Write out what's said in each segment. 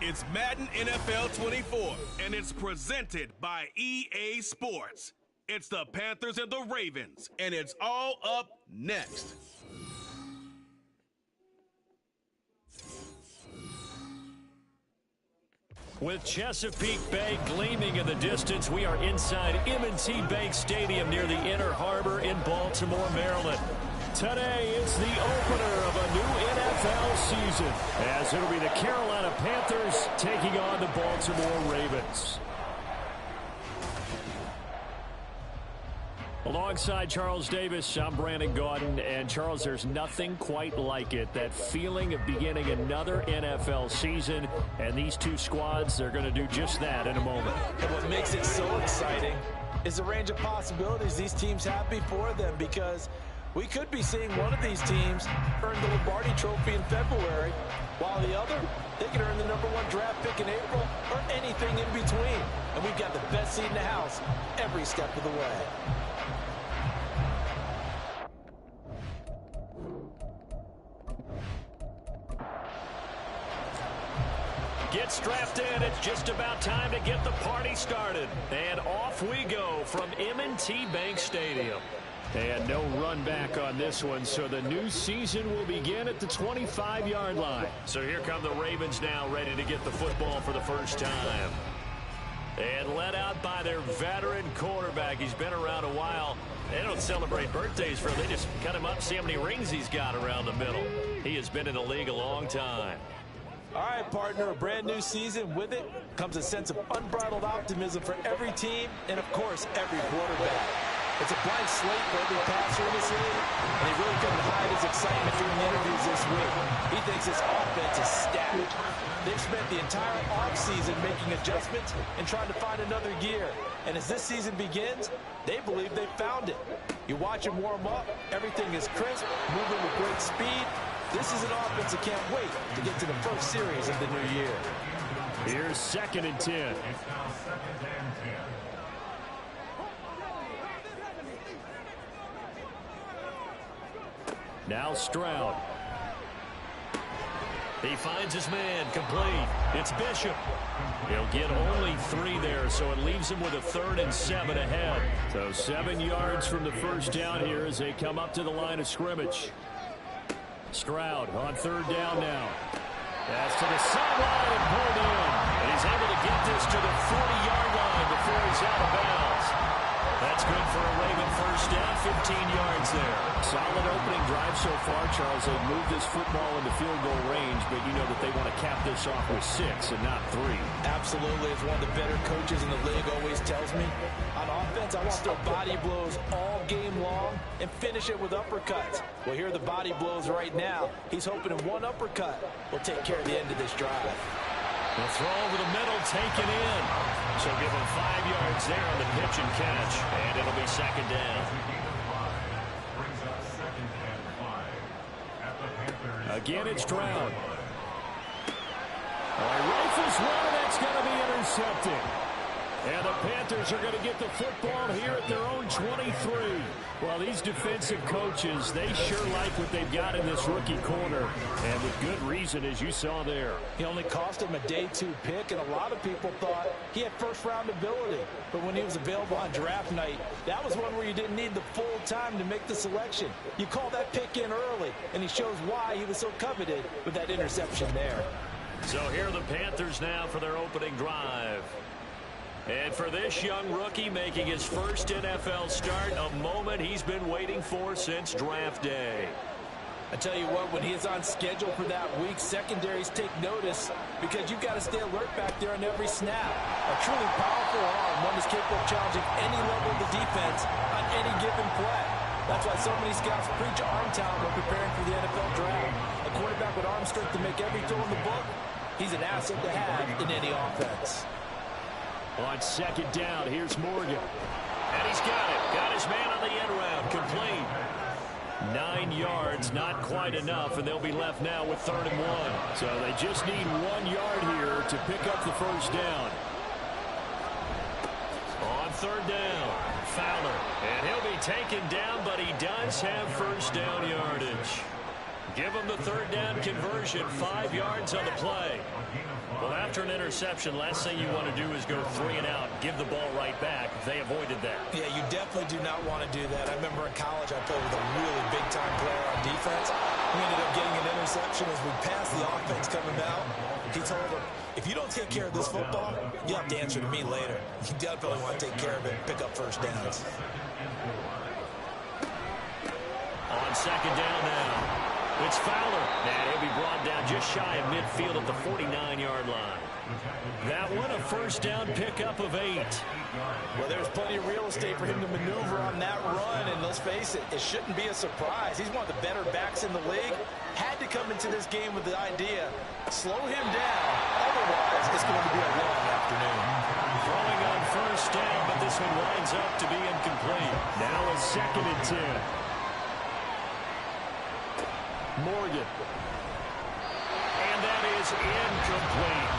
It's Madden NFL 24, and it's presented by EA Sports. It's the Panthers and the Ravens, and it's all up next. With Chesapeake Bay gleaming in the distance, we are inside M&T Bank Stadium near the Inner Harbor in Baltimore, Maryland. Today, it's the opener of a new NFL season, as it'll be the Carolina Panthers taking on the Baltimore Ravens. Alongside Charles Davis, I'm Brandon Gaudin, and Charles, there's nothing quite like it. That feeling of beginning another NFL season, and these two squads are going to do just that in a moment. And what makes it so exciting is the range of possibilities these teams have before them, because we could be seeing one of these teams earn the Lombardi Trophy in February, while the other, they could earn the #1 draft pick in April, or anything in between. And we've got the best seat in the house every step of the way. Get strapped in. It's just about time to get the party started. And off we go from M&T Bank Stadium. And no run back on this one, so the new season will begin at the 25-yard line. So here come the Ravens now, ready to get the football for the first time. And led out by their veteran quarterback. He's been around a while. They don't celebrate birthdays for him. They just cut him up, see how many rings he's got around the middle. He has been in the league a long time. All right, partner, a brand new season. With it comes a sense of unbridled optimism for every team and, of course, every quarterback. It's a blank slate for every passer in this league, and he really couldn't hide his excitement during the interviews this week. He thinks his offense is stacked. They've spent the entire offseason making adjustments and trying to find another gear. And as this season begins, they believe they've found it. You watch him warm up, everything is crisp, moving with great speed. This is an offense that can't wait to get to the first series of the new year. Here's 2nd and 10. Now Stroud. He finds his man, complete. It's Bishop. He'll get only 3 there, so it leaves him with a 3rd and 7 ahead. So 7 yards from the first down here as they come up to the line of scrimmage. Stroud on 3rd down now. That's to the sideline and pulled in. And he's able to get this to the 40-yard line before he's out of bounds. That's good for a Raven first down, 15 yards there. Solid opening drive so far, Charles. They've moved this football into field goal range, but you know that they want to cap this off with 6 and not 3. Absolutely. As one of the better coaches in the league always tells me, on offense, I want to throw body blows all game long and finish it with uppercuts. Well, here are the body blows right now. He's hoping in one uppercut will take care of the end of this drive. The throw over the middle, taken in. So give him 5 yards there on the pitch and catch, and it'll be 2nd down. Again, it's Stroud. Rifles one, and that's going to be intercepted. And the Panthers are going to get the football here at their own 23. Well, these defensive coaches, they sure like what they've got in this rookie corner. And with good reason, as you saw there. He only cost him a day 2 pick, and a lot of people thought he had first-round ability. But when he was available on draft night, that was one where you didn't need the full time to make the selection. You call that pick in early, and he shows why he was so coveted with that interception there. So here are the Panthers now for their opening drive. And for this young rookie making his first NFL start, a moment he's been waiting for since draft day. I tell you what, when he is on schedule for that week, secondaries take notice because you've got to stay alert back there on every snap. A truly powerful arm, one that's capable of challenging any level of the defense on any given play. That's why so many scouts preach arm talent when preparing for the NFL draft. A quarterback with arm strength to make every throw in the book, he's an asset to have in any offense. On 2nd down, here's Morgan. And he's got it. Got his man on the end round. Complete. 9 yards, not quite enough, and they'll be left now with 3rd and 1. So they just need 1 yard here to pick up the first down. On 3rd down, Fowler. And he'll be taken down, but he does have first down yardage. Give him the 3rd down conversion, 5 yards on the play. We'll have after an interception, last thing you want to do is go 3 and out, give the ball right back. They avoided that. Yeah, you definitely do not want to do that. I remember in college I played with a really big-time player on defense. We ended up getting an interception as we passed the offense coming out. He told him, if you don't take care of this football, you'll have to answer to me later. You definitely want to take care of it and pick up first downs. On second down now. It's Fowler, and he'll be brought down just shy of midfield at the 49-yard line. That one, a first down pickup of 8. Well, there's plenty of real estate for him to maneuver on that run, and let's face it, it shouldn't be a surprise. He's one of the better backs in the league. Had to come into this game with the idea, slow him down, otherwise it's going to be a long afternoon. Throwing on first down, but this one winds up to be incomplete. Now a 2nd and 10. Morgan. And that is incomplete.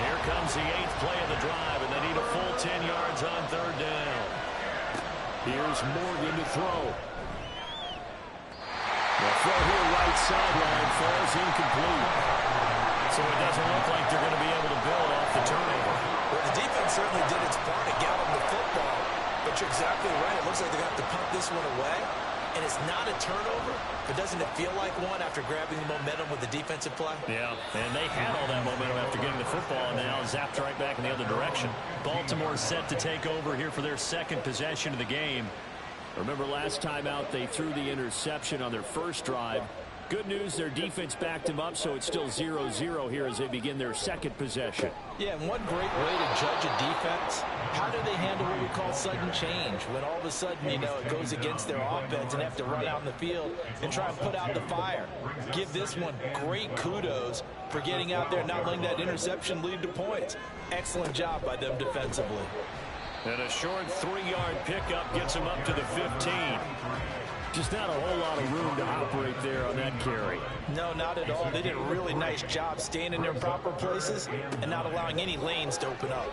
Here comes the 8th play of the drive, and they need a full 10 yards on 3rd down. Here's Morgan to throw. The throw here right sideline falls incomplete. So it doesn't look like they're going to be able to build off the turnover. Well, the defense certainly did its part to get them the football. But you're exactly right. It looks like they're going to have to punt this one away. And it's not a turnover, but doesn't it feel like one after grabbing the momentum with the defensive play? Yeah, and they had all that momentum after getting the football, and now zapped right back in the other direction. Baltimore set to take over here for their 2nd possession of the game. Remember last time out, they threw the interception on their first drive. Good news, their defense backed them up, so it's still 0-0 here as they begin their 2nd possession. Yeah, and one great way to judge a defense, how do they handle what we call sudden change? When all of a sudden, you know, it goes against their offense and they have to run out in the field and try and put out the fire. Give this one great kudos for getting out there and not letting that interception lead to points. Excellent job by them defensively. And a short 3-yard pickup gets them up to the 15. Just not a whole lot of room to operate there on that carry. No, not at all. They did a really nice job staying in their proper places and not allowing any lanes to open up.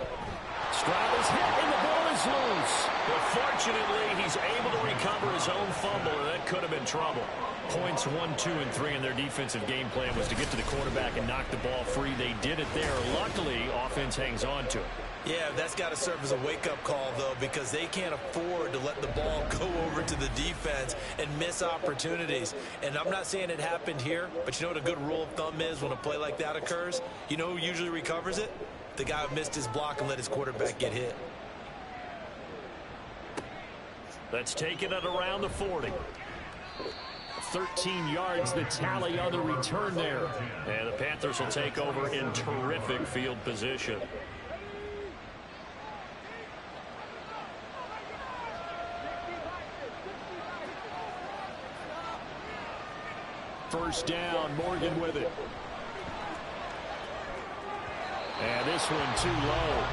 Stroud is hit and the ball is loose. But fortunately, he's able to recover his own fumble, and that could have been trouble. Points 1, 2, and 3 in their defensive game plan was to get to the quarterback and knock the ball free. They did it there. Luckily, offense hangs on to it. Yeah, that's got to serve as a wake-up call, though, because they can't afford to let the ball go over to the defense and miss opportunities. And I'm not saying it happened here, but you know what a good rule of thumb is when a play like that occurs? You know who usually recovers it? The guy who missed his block and let his quarterback get hit. Let's take it at around the 40. 13 yards the tally on the return there. And the Panthers will take over in terrific field position. First down, Morgan with it. And this one too low.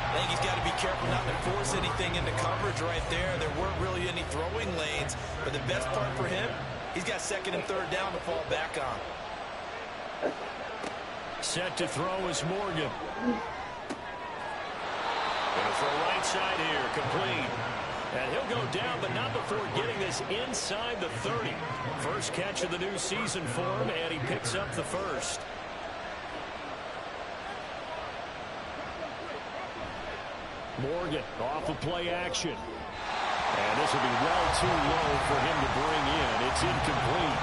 I think he's got to be careful not to force anything into coverage right there. There weren't really any throwing lanes. But the best part for him, he's got 2nd and 3rd down to fall back on. Set to throw is Morgan. Going for a right side here, complete. And he'll go down, but not before getting this inside the 30. First catch of the new season for him, and he picks up the first. Morgan off of play action. And this will be well too low for him to bring in. It's incomplete.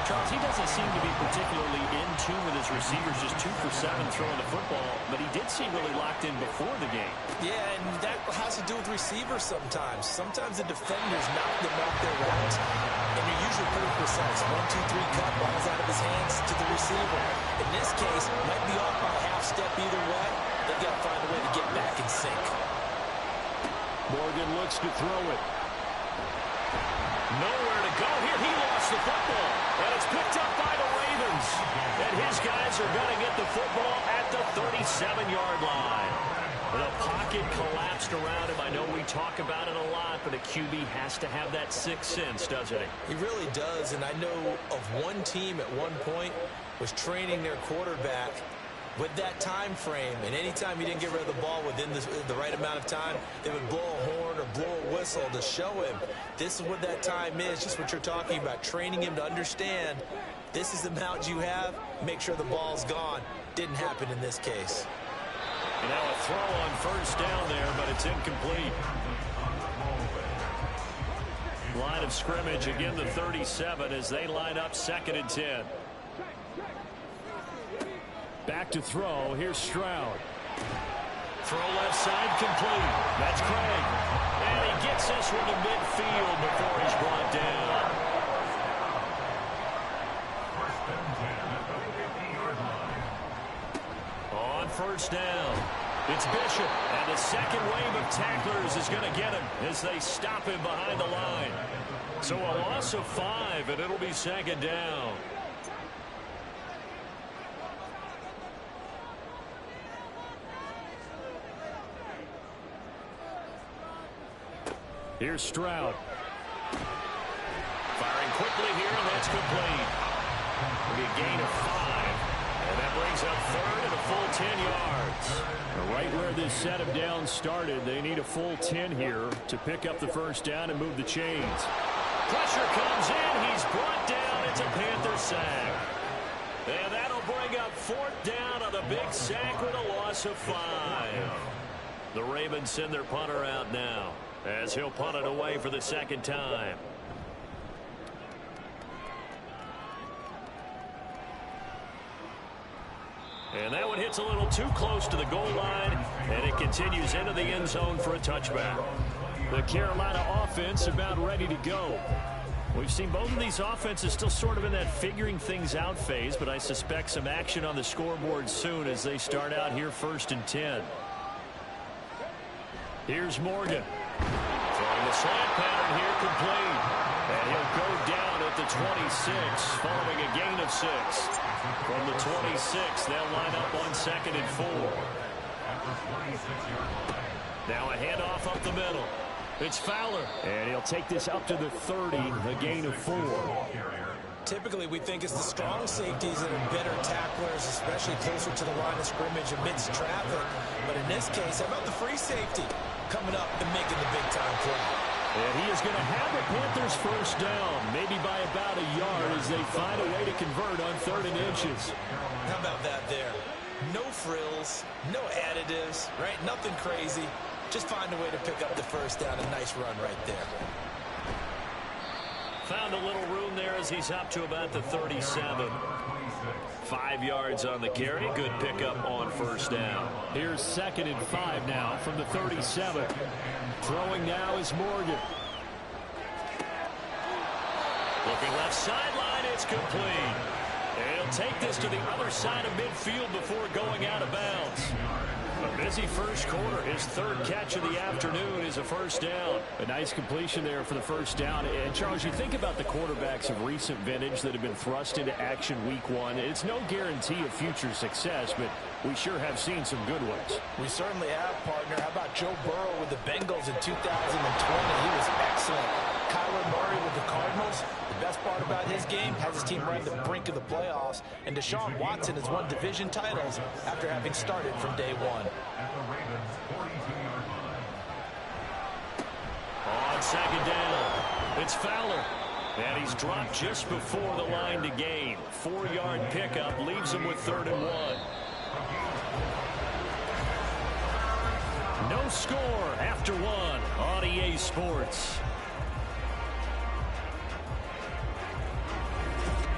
Charles, he doesn't seem to be particularly in tune with his receivers, just 2 for 7 throwing the football, but he did seem really locked in before the game. Yeah, and that has to do with receivers sometimes. Sometimes the defenders knock them off their routes, and you're usually pretty precise. 1, 2, 3 cut, balls out of his hands to the receiver. In this case, might be off by a half step either way. They've got to find a way to get back in sync. Morgan looks to throw it. Nowhere to go here. He lost the football. And it's picked up by the Ravens. And his guys are going to get the football at the 37-yard line. The pocket collapsed around him. I know we talk about it a lot, but a QB has to have that sixth sense, doesn't he? He really does. And I know of one team at one point was training their quarterback with that time frame, and anytime he didn't get rid of the ball within the right amount of time, they would blow a horn or blow a whistle to show him this is what that time is, just what you're talking about, training him to understand This is the amount you have. Make sure the ball's gone. Didn't happen in this case. And now a throw on first down there, but it's incomplete. Line of scrimmage, again the 37 as they line up 2nd and 10. Back to throw. Here's Stroud. Throw left side complete. That's Craig. And he gets this one to midfield before he's brought down. On first down, it's Bishop. And the second wave of tacklers is going to get him as they stop him behind the line. So a loss of 5, and it'll be 2nd down. Here's Stroud. Firing quickly here, and that's complete. It'll be a gain of 5. And that brings up 3rd and a full 10 yards. Right where this set of downs started, they need a full 10 here to pick up the first down and move the chains. Pressure comes in. He's brought down. It's a Panther sack. And that'll bring up 4th down on a big sack with a loss of 5. The Ravens send their punter out now, as he'll punt it away for the 2nd time. And that one hits a little too close to the goal line, and it continues into the end zone for a touchback. The Carolina offense about ready to go. We've seen both of these offenses still sort of in that figuring things out phase, but I suspect some action on the scoreboard soon as they start out here 1st and 10. Here's Morgan. Throwing the slant pattern here complete. And he'll go down at the 26 following a gain of 6. From the 26, they'll line up on 2nd and 4. Now a handoff up the middle. It's Fowler. And he'll take this up to the 30, a gain of 4. Typically, we think it's the strong safeties that are better tacklers, especially closer to the line of scrimmage amidst traffic. But in this case, how about the free safety coming up and making the big-time play? And he is going to have the Panthers first down, maybe by about a yard as they find a way to convert on 3rd and inches. How about that there? No frills, no additives, right? Nothing crazy. Just find a way to pick up the first down. A nice run right there. Found a little room there as he's up to about the 37. 5 yards on the carry. Good pickup on first down. Here's 2nd and 5 now from the 37. Throwing now is Morgan. Looking left sideline. It's complete. And he'll take this to the other side of midfield before going out of bounds. A busy first quarter. His 3rd catch of the afternoon is a first down. A nice completion there for the first down. And, Charles, you think about the quarterbacks of recent vintage that have been thrust into action week 1. It's no guarantee of future success, but we sure have seen some good ones. We certainly have, partner. How about Joe Burrow with the Bengals in 2020? He was excellent. Kyler Murray with the Cardinals. The best part about his game, has his team right at the brink of the playoffs. And Deshaun Watson has won division titles after having started from day 1. On 2nd down, it's Fowler. And he's dropped just before the line to gain. 4-yard pickup leaves him with 3rd and 1. No score after 1 on EA Sports.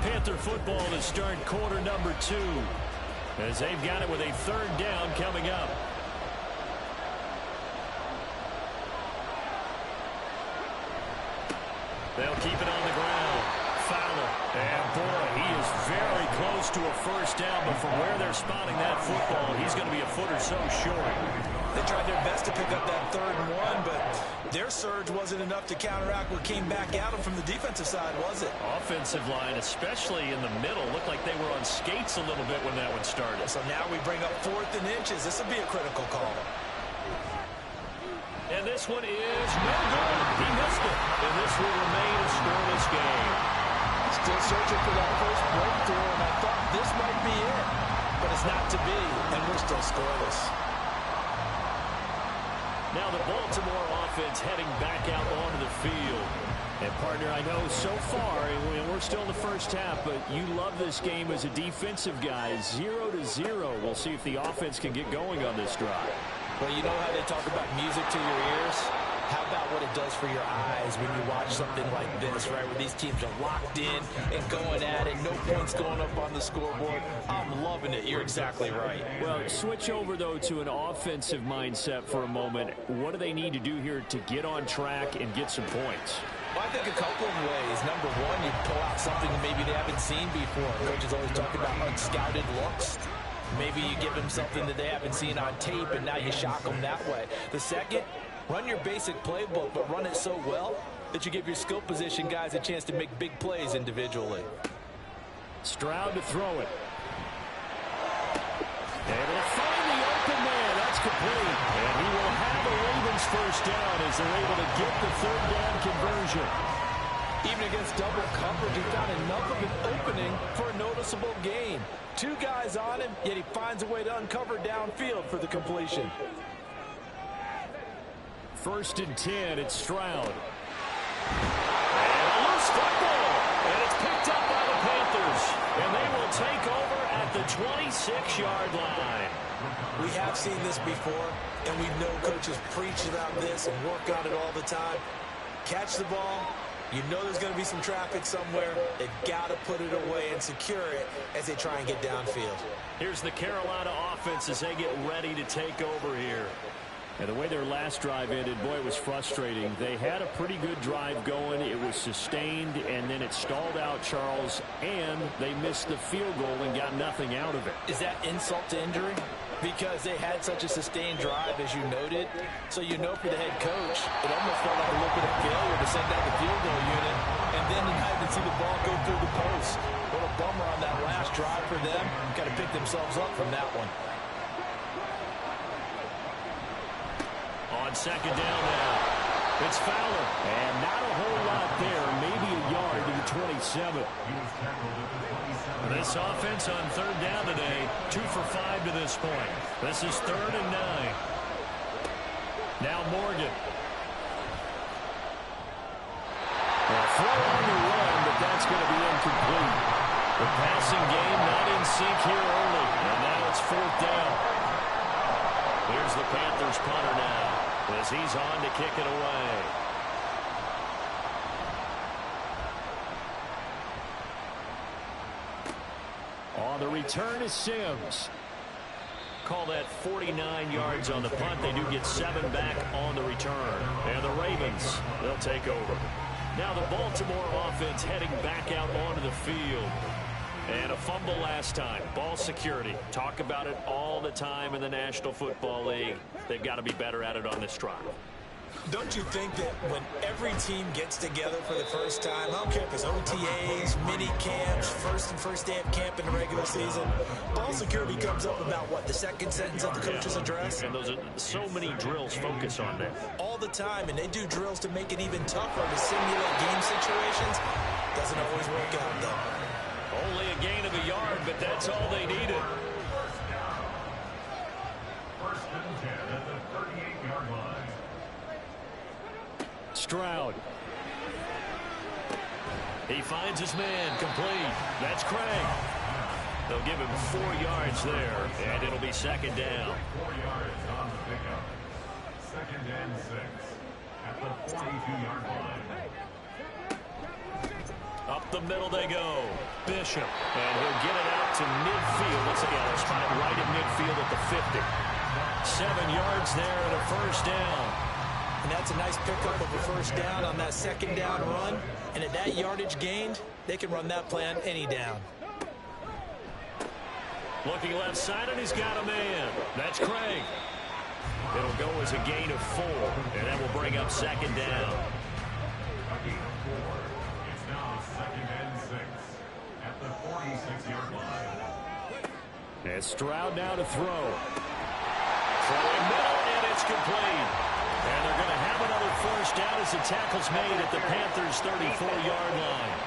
Panther football to start quarter number 2 as they've got it with a 3rd down coming up. They'll keep it on the ground. Fowler. And boy, he is very close to a first down, but from where they're spotting that football, he's going to be a foot or so short. They tried their best to pick up that 3rd and 1, but their surge wasn't enough to counteract what came back at them from the defensive side, was it? Offensive line, especially in the middle, looked like they were on skates a little bit when that one started. So now we bring up 4th and inches. This will be a critical call. And this one is no good. He missed it. And this will remain a scoreless game. Still searching for that first breakthrough, and I thought this might be it. But it's not to be, and we're still scoreless. Now the Baltimore offense heading back out onto the field. And, partner, I know so far, and we're still in the first half, but you love this game as a defensive guy. 0-0. We'll see if the offense can get going on this drive. Well, you know how they talk about music to your ears? How about what it does for your eyes when you watch something like this, right, where these teams are locked in and going at it, no points going up on the scoreboard? I'm loving it. You're exactly right. Well, switch over, though, to an offensive mindset for a moment. What do they need to do here to get on track and get some points? Well, I think a couple of ways. Number one, you pull out something that maybe they haven't seen before. Coaches always talk about unscouted looks. Maybe you give them something that they haven't seen on tape, and now you shock them that way. The second, run your basic playbook, but run it so well that you give your skill position guys a chance to make big plays individually. Stroud to throw it. Able to find the open man. That's complete. And he will have a Ravens first down as they're able to get the third down conversion. Even against double coverage, he found enough of an opening for a noticeable gain. Two guys on him, yet he finds a way to uncover downfield for the completion. 1st and 10, it's Stroud. And a loose football. And it's picked up by the Panthers. And they will take over at the 26-yard line. We have seen this before, and we know coaches preach about this and work on it all the time. Catch the ball. You know there's going to be some traffic somewhere. They've got to put it away and secure it as they try and get downfield. Here's the Carolina offense as they get ready to take over here. And the way their last drive ended, boy, it was frustrating. They had a pretty good drive going. It was sustained, and then it stalled out, Charles, and they missed the field goal and got nothing out of it. Is that insult to injury? Because they had such a sustained drive, as you noted. So you know for the head coach, it almost felt like a little bit of failure to send out the field goal unit, and then to not even see the ball go through the post. What a bummer on that last drive for them. Got to pick themselves up from that one. On 2nd down now, it's Fowler. And not a whole lot there, maybe a yard to the 27. This offense on 3rd down today, 2 for 5 to this point. This is 3rd and 9. Now Morgan. A throw on the run, but that's going to be incomplete. The passing game not in sync here early, and now it's 4th down. Here's the Panthers punter now as he's on to kick it away. On the return is Sims. Call that 49 yards on the punt. They do get 7 back on the return. And the Ravens, they'll take over. Now the Baltimore offense heading back out onto the field. And a fumble last time. Ball security. Talk about it all the time in the National Football League. They've got to be better at it on this drive. Don't you think that when every team gets together for the first time, I don't care if it's OTAs, mini camps, first day of camp in the regular season, ball security comes up about, what, the second sentence of the coach's address? And those are so many drills focus on that. All the time, and they do drills to make it even tougher to simulate game situations. Doesn't always work out, though. Only a gain of a yard, but that's all they needed. 1st and 10 at the 38-yard line. Stroud. He finds his man, complete. That's Craig. They'll give him 4 yards there, and it'll be 2nd down. 4 yards on the pickup. 2nd and 6 at the 42-yard line. Up the middle they go. Bishop. And he'll get it out to midfield. Let's see, they'll spot it right at midfield at the 50. 7 yards there and a first down. And that's a nice pickup of a first down on that 2nd down run. And at that yardage gained, they can run that play on any down. Looking left side, and he's got a man. That's Craig. It'll go as a gain of 4, and that will bring up 2nd down. It's now 2nd and 6 at the 46-yard line. And Stroud now to throw. Throwing middle, and it's complete. And they're going to have another first down as the tackle's made at the Panthers' 34-yard line.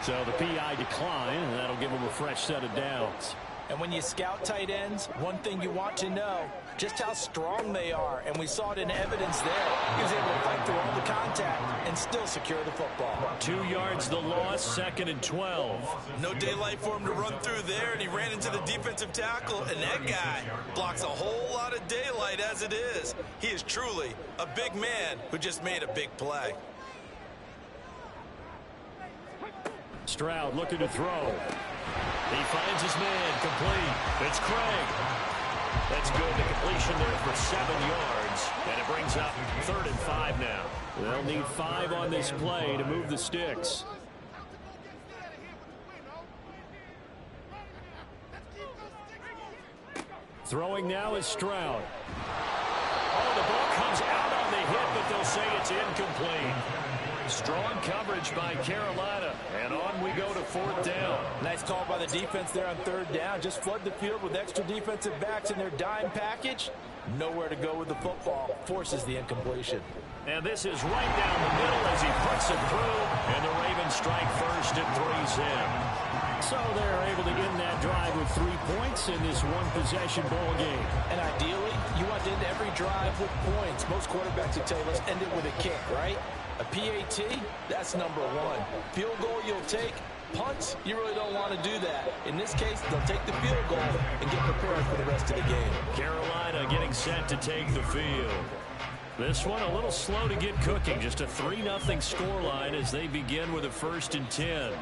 So the PI decline, and that'll give them a fresh set of downs. And when you scout tight ends, one thing you want to know, just how strong they are. And we saw it in evidence there. He was able to fight through all the contact and still secure the football. 2 yards the loss, 2nd and 12. No daylight for him to run through there, and he ran into the defensive tackle, and that guy blocks a whole lot of daylight as it is. He is truly a big man who just made a big play. Stroud looking to throw. He finds his man, complete. It's Craig. That's good. The completion there for 7 yards. And it brings up 3rd and 5 now. They'll need 5 on this play to move the sticks. Throwing now is Stroud. Oh, the ball comes out on the hit, but they'll say it's incomplete. Strong coverage by Carolina, and on we go to 4th down. Nice call by the defense there on 3rd down. Just flood the field with extra defensive backs in their dime package. Nowhere to go with the football. Forces the incompletion. And this is right down the middle as he puts it through, and the Ravens strike first and 3's in. So they're able to end that drive with 3 points in this one-possession ball game. And ideally, you want to end every drive with points. Most quarterbacks would tell you, let's end it with a kick, right? A PAT, that's number 1. Field goal you'll take. Punts, you really don't want to do that. In this case, they'll take the field goal and get prepared for the rest of the game. Carolina getting set to take the field. This one a little slow to get cooking. Just a 3-0 scoreline as they begin with a 1st and 10.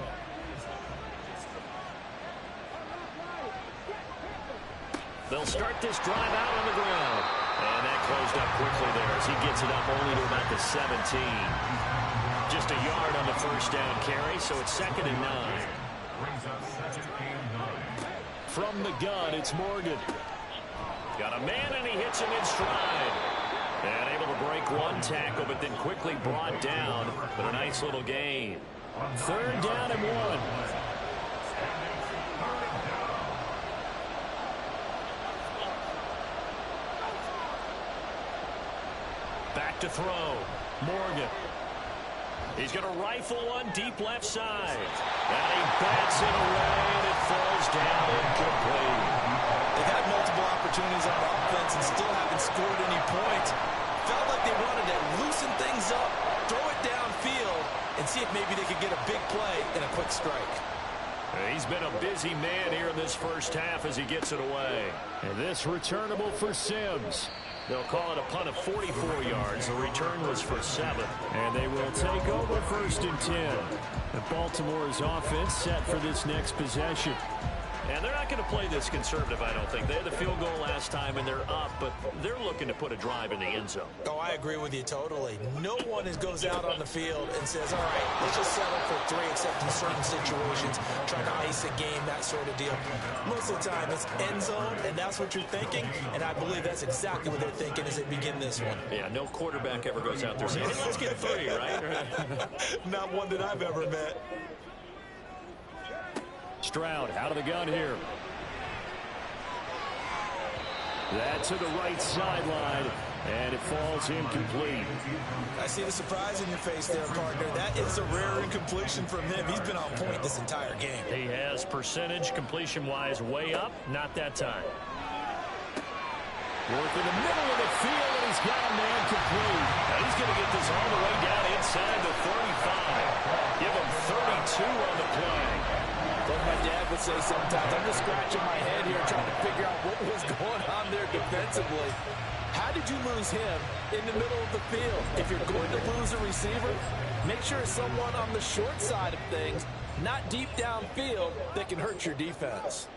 They'll start this drive out on the ground. And that closed up quickly there as he gets it up only to about the 17. Just a yard on the 1st down carry, so it's 2nd and 9. From the gun, it's Morgan. Got a man, and he hits him in stride. And able to break one tackle, but then quickly brought down. But a nice little gain. 3rd down and 1. Back to throw. Morgan. He's going to rifle one deep left side. And he bats it away, and it falls down incomplete. They've had multiple opportunities on offense and still haven't scored any points. Felt like they wanted to loosen things up, throw it downfield, and see if maybe they could get a big play and a quick strike. He's been a busy man here in this 1st half as he gets it away. And this returnable for Sims. They'll call it a punt of 44 yards. The return was for 7. And they will take over 1st and 10. And Baltimore's offense set for this next possession. And they're not going to play this conservative, I don't think. They had the field goal last time, and they're up, but they're looking to put a drive in the end zone. Oh, I agree with you totally. No one goes out on the field and says, all right, let's just settle for 3, except in certain situations, trying to ice a game, that sort of deal. Most of the time, it's end zone, and that's what you're thinking, and I believe that's exactly what they're thinking as they begin this one. Yeah, no quarterback ever goes out there saying, hey, let's get 3, right? Not one that I've ever met. Stroud out of the gun here. That to the right sideline, and it falls incomplete. I see the surprise in your face there, partner. That is a rare incompletion from him. He's been on point this entire game. He has percentage completion-wise way up, not that time. Work in the middle of the field, and he's got a man complete. Now he's going to get this all the way down inside the 35. Give him 32 on the play. Like my dad would say sometimes, I'm just scratching my head here trying to figure out what was going on there defensively. How did you lose him in the middle of the field? If you're going to lose a receiver, make sure it's someone on the short side of things, not deep downfield, that can hurt your defense.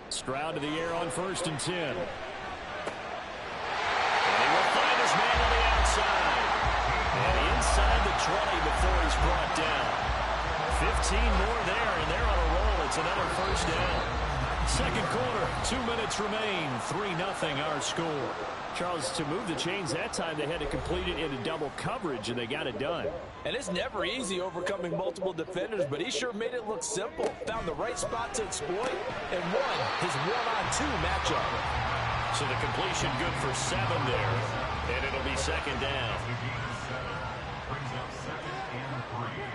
Stroud to the air on 1st and 10. And he will find his man on the outside. And inside the 20 before he's brought down. 15 more there, and they're on a roll. It's another 1st down. 2nd quarter, 2 minutes remain. 3-0 our score. Charles, to move the chains that time, they had to complete it into double coverage, and they got it done. And it's never easy overcoming multiple defenders, but he sure made it look simple. Found the right spot to exploit and won his one-on-2 matchup. So the completion good for 7 there, and it'll be 2nd down. Brings up 2nd and 3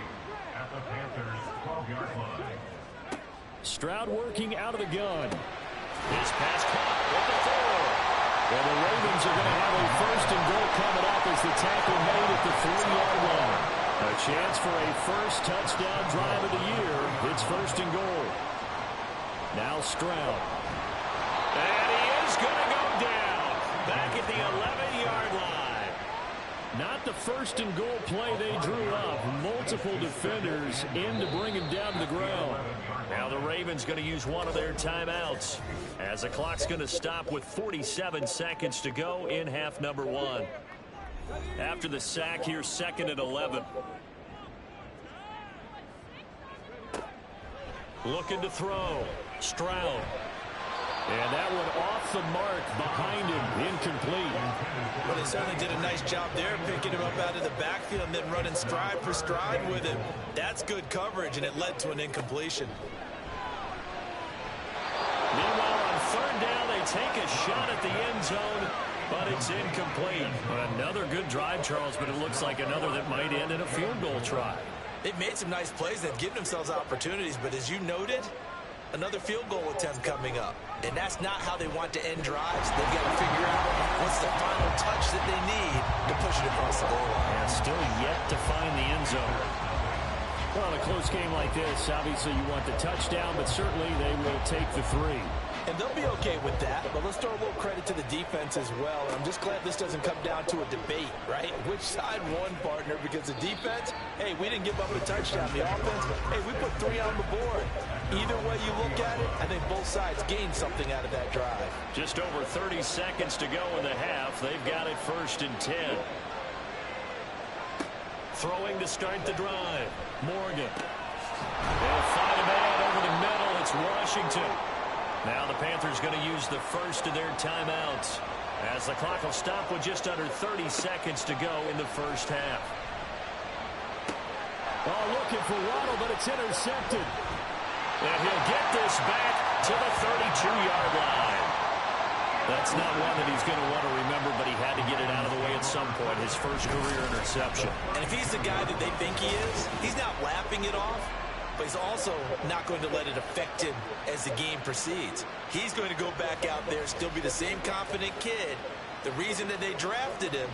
at the Panthers' 12-yard line. Stroud working out of the gun. His pass caught with the throw. Well, the Ravens are going to have a 1st and goal coming up as the tackle made at the 3-yard line. A chance for a first touchdown drive of the year. It's 1st and goal. Now Stroud. And he is going to go down back at the 11-yard line. Not the 1st and goal play they drew up. Multiple defenders in to bring him down to the ground. Now the Ravens going to use one of their timeouts as the clock's going to stop with 47 seconds to go in half number 1. After the sack, here's 2nd and 11. Looking to throw. Stroud. And that one off the mark behind him. Incomplete. Well, they certainly did a nice job there, picking him up out of the backfield and then running stride for stride with him. That's good coverage, and it led to an incompletion. Meanwhile, on 3rd down, they take a shot at the end zone, but it's incomplete. Another good drive, Charles, but it looks like another that might end in a field goal try. They've made some nice plays. They've given themselves opportunities, but as you noted, another field goal attempt coming up. And that's not how they want to end drives. They've got to figure out what's the final touch that they need to push it across the goal line. And still yet to find the end zone. Well, in a close game like this, obviously you want the touchdown, but certainly they will take the 3. And they'll be okay with that, but let's throw a little credit to the defense as well. I'm just glad this doesn't come down to a debate, right? Which side won, partner? Because the defense, hey, we didn't give up a touchdown. The offense, hey, we put 3 on the board. Either way you look at it, I think both sides gained something out of that drive. Just over 30 seconds to go in the half. They've got it 1st and 10. Throwing to start the drive. Morgan. They'll find a man over the middle. It's Washington. Now the Panthers going to use the first of their timeouts as the clock will stop with just under 30 seconds to go in the first half. Oh, looking for Waddle, but it's intercepted. And he'll get this back to the 32-yard line. That's not one that he's going to want to remember, but he had to get it out of the way at some point, his first career interception. And if he's the guy that they think he is, he's not laughing it off, but he's also not going to let it affect him as the game proceeds. He's going to go back out there, still be the same confident kid, the reason that they drafted him,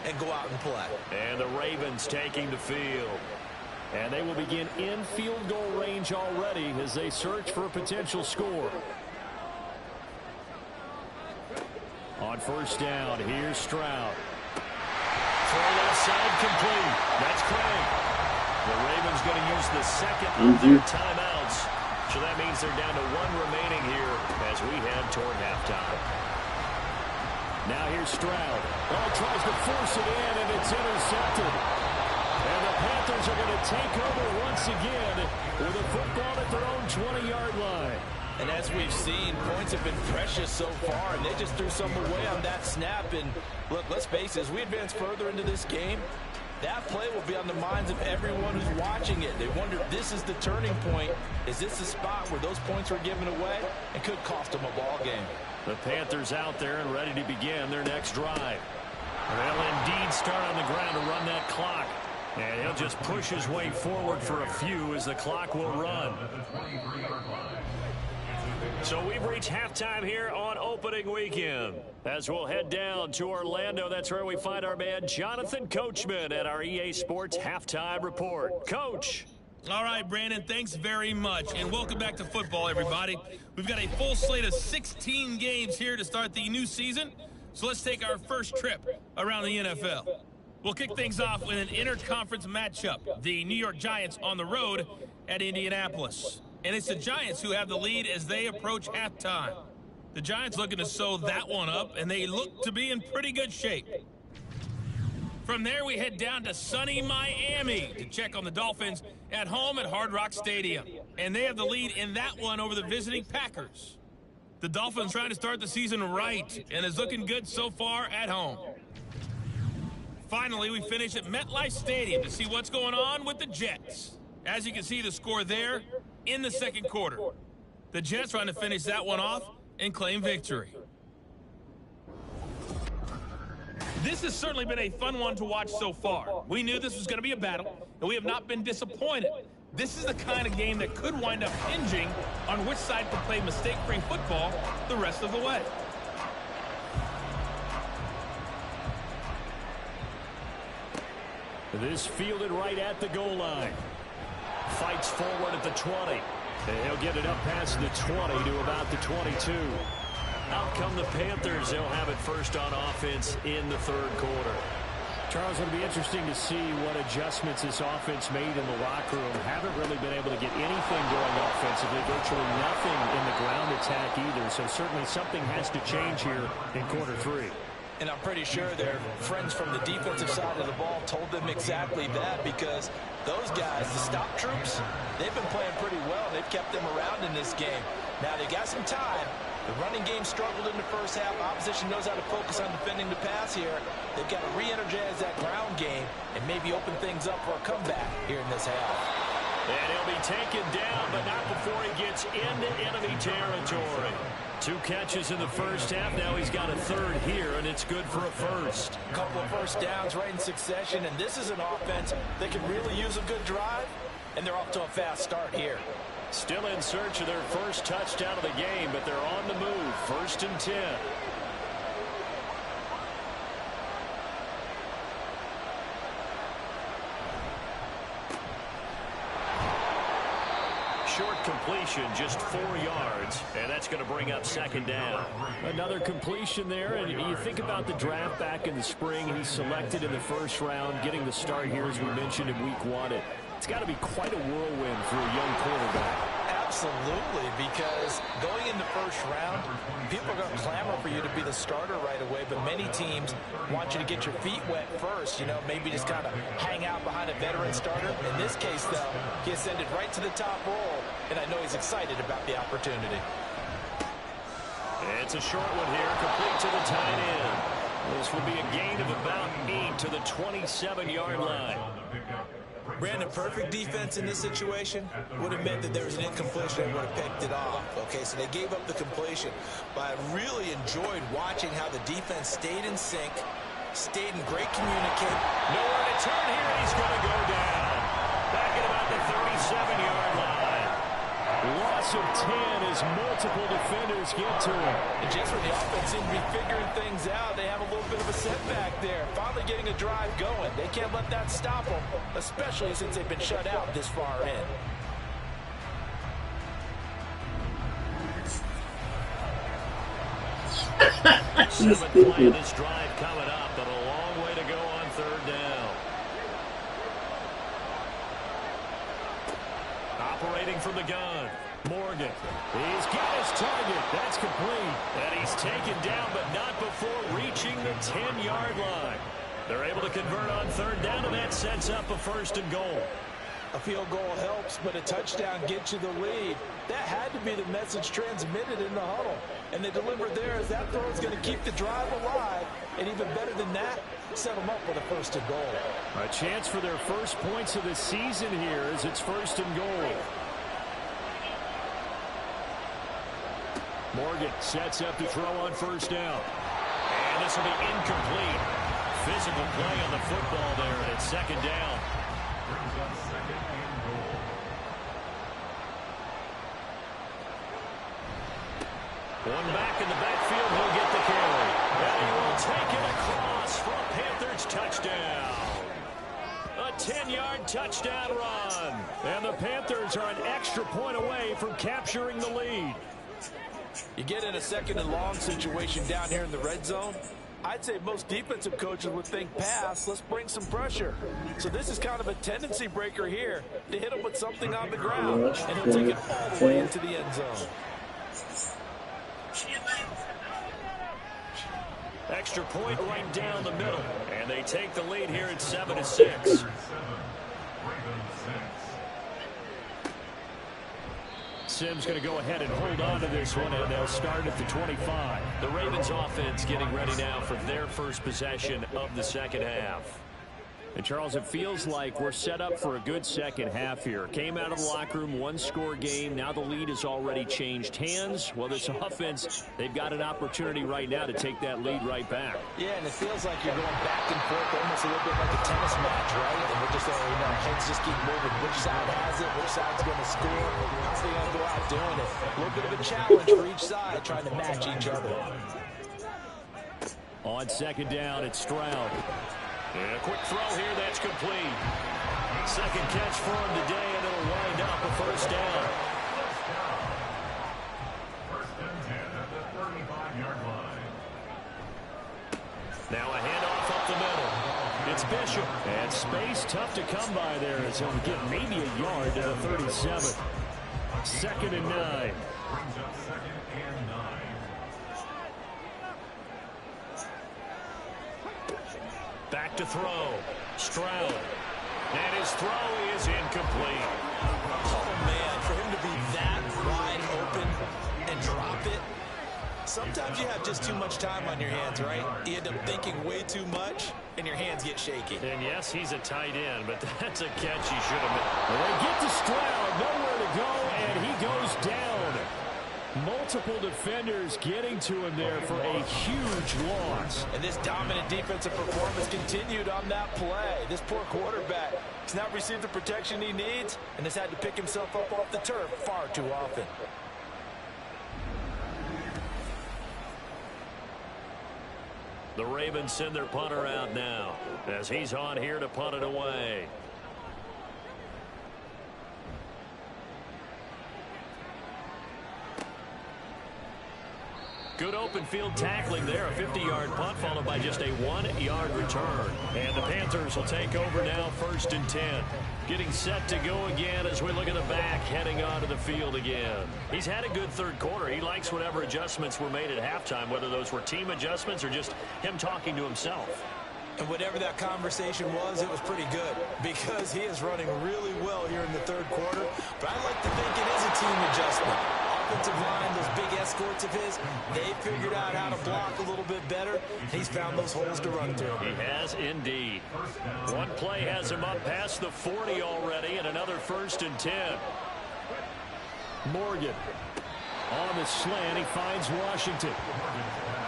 and go out and play. And the Ravens taking the field. And they will begin in field goal range already as they search for a potential score. On 1st down, here's Stroud. Throw left side complete. That's Craig. The Ravens going to use the 2nd of their timeouts. So that means they're down to 1 remaining here as we head toward halftime. Now here's Stroud. Oh, tries to force it in, and it's intercepted. And the Panthers are going to take over once again with a football at their own 20-yard line. And as we've seen, points have been precious so far, and they just threw some away on that snap. And look, let's face it, as we advance further into this game, that play will be on the minds of everyone who's watching it. They wonder if this is the turning point. Is this the spot where those points were given away? It could cost them a ball game. The Panthers out there and ready to begin their next drive. They'll indeed start on the ground to run that clock. And he'll just push his way forward for a few as the clock will run. So we've reached halftime here on opening weekend. As we'll head down to Orlando, that's where we find our man Jonathan Coachman at our EA Sports Halftime Report. Coach. All right, Brandon, thanks very much, and welcome back to football, everybody. We've got a full slate of 16 games here to start the new season, so let's take our first trip around the NFL. We'll kick things off with an interconference matchup, the New York Giants on the road at Indianapolis. And it's the Giants who have the lead as they approach halftime. The Giants looking to sew that one up, and they look to be in pretty good shape. From there, we head down to sunny Miami to check on the Dolphins at home at Hard Rock Stadium. And they have the lead in that one over the visiting Packers. The Dolphins trying to start the season right, and is looking good so far at home. Finally, we finish at MetLife Stadium to see what's going on with the Jets. As you can see, the score there in the second quarter. The Jets trying to finish that one off and claim victory. This has certainly been a fun one to watch so far. We knew this was going to be a battle, and we have not been disappointed. This is the kind of game that could wind up hinging on which side can play mistake-free football the rest of the way. This fielded right at the goal line. Fights forward at the 20. And he'll get it up past the 20 to about the 22. Out come the Panthers. They'll have it first on offense in the third quarter. Charles, it'll be interesting to see what adjustments this offense made in the locker room. Haven't really been able to get anything going offensively. Virtually nothing in the ground attack either. So certainly something has to change here in quarter three. And I'm pretty sure their friends from the defensive side of the ball told them exactly that, because those guys, the stop troops, they've been playing pretty well. They've kept them around in this game. Now, they got some time. The running game struggled in the first half. Opposition knows how to focus on defending the pass here. They've got to re-energize that ground game and maybe open things up for a comeback here in this half. And he'll be taken down, but not before he gets into enemy territory. 2 catches in the first half. Now he's got a third here, and it's good for a first. A couple of first downs right in succession, and this is an offense that can really use a good drive, and they're off to a fast start here. Still in search of their first touchdown of the game, but they're on the move. 1st and 10. Short completion, just 4 yards, and that's going to bring up 2nd down. Another completion there, and you think about the draft back in the spring. He's selected in the first round, getting the start here, as we mentioned, in week 1. It's got to be quite a whirlwind for a young quarterback. Absolutely, because going in the first round, people are going to clamor for you to be the starter right away, but many teams want you to get your feet wet first, you know, maybe just kind of hang out behind a veteran starter. In this case, though, he ascended right to the top role, and I know he's excited about the opportunity. It's a short one here, complete to the tight end. This will be a gain of about 8 to the 27-yard line. Brandon, perfect defense in this situation would have meant that there was an incompletion and would have picked it off. Okay, so they gave up the completion. But I really enjoyed watching how the defense stayed in sync, stayed in great communication. Nowhere to turn here, and he's going to go down. Back at about the 37-yard line. Loss of 10 as multiple defenders get to him. And just when the offense seemed to be figuring things out, they have a little bit of a setback there. Finally getting a drive going. They can't let that stop them, especially since they've been shut out this far in. Seventh play of this drive coming up, but a long way to go on 3rd down. Operating from the gun, Morgan. He's got his target. That's complete. And he's taken down, but not before reaching the 10-yard line. They're able to convert on 3rd down, and that sets up a 1st and goal. A field goal helps, but a touchdown gets you the lead. That had to be the message transmitted in the huddle. And they delivered there as that throw is going to keep the drive alive. And even better than that, set them up with a 1st and goal. A chance for their first points of the season here as it's 1st and goal. Morgan sets up to throw on 1st down. And this will be incomplete. Physical play on the football there, and it's 2nd down. Brings up 2nd and goal. One back in the backfield, he'll get the carry. And he will take it across for a Panthers touchdown. A 10-yard touchdown run. And the Panthers are an extra point away from capturing the lead. You get in a 2nd and long situation down here in the red zone, I'd say most defensive coaches would think pass, let's bring some pressure. So this is kind of a tendency breaker here to hit him with something on the ground, and he'll take it all the way into the end zone. Extra point right down the middle, and they take the lead here at 7-6. Sims going to go ahead and hold on to this one, and they'll start at the 25. The Ravens offense getting ready now for their first possession of the 2nd half. And, Charles, it feels like we're set up for a good second half here. Came out of the locker room, one-score game. Now the lead has already changed hands. Well, this offense, they've got an opportunity right now to take that lead right back. Yeah, and it feels like you're going back and forth, almost a little bit like a tennis match, right? And we're just, heads just keep moving. Which side has it? Which side's going to score? How's they going to go out doing it? A little bit of a challenge for each side, trying to match each other. On second down, it's Stroud. And a quick throw here, that's complete. Second catch for him today, and it'll wind up a first down. First and 10 at the 35-yard line. Now a handoff up the middle. It's Bishop. And space tough to come by there as he'll get maybe a yard to the 37. Second and 9. Brings up second and 9. Back to throw. Stroud. And his throw is incomplete. Oh, man, for him to be that wide open and drop it. Sometimes you have just too much time on your hands, right? You end up thinking way too much, and your hands get shaky. And yes, he's a tight end, but that's a catch he should have made. Well, they get to Stroud, nowhere to go, and he goes down. Multiple defenders getting to him there for a huge loss. And this dominant defensive performance continued on that play. This poor quarterback has not received the protection he needs and has had to pick himself up off the turf far too often. The Ravens send their punter out now as he's on here to punt it away. Good open field tackling there. A 50-yard punt followed by just a 1-yard return. And the Panthers will take over now, first and 10. Getting set to go again as we look at the back heading onto the field again. He's had a good third quarter. He likes whatever adjustments were made at halftime, whether those were team adjustments or just him talking to himself. And whatever that conversation was, it was pretty good because he is running really well here in the third quarter. But I like to think it is a team adjustment. Offensive line, those big escorts of his, they figured out how to block a little bit better. He's found those holes to run through. He has indeed. One play has him up past the 40 already, and another first and 10. Morgan on the slant. He finds Washington.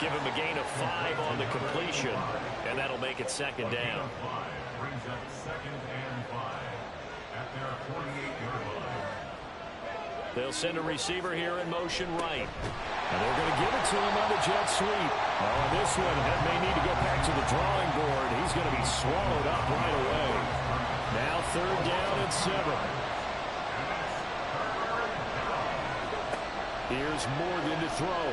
Give him a gain of 5 on the completion, and that'll make it second down. Brings up second and 5 at their 48-yard line. They'll send a receiver here in motion right. And they're going to give it to him on the jet sweep. Oh, this one may need to go back to the drawing board. He's going to be swallowed up right away. Now third down and 7. Here's Morgan to throw.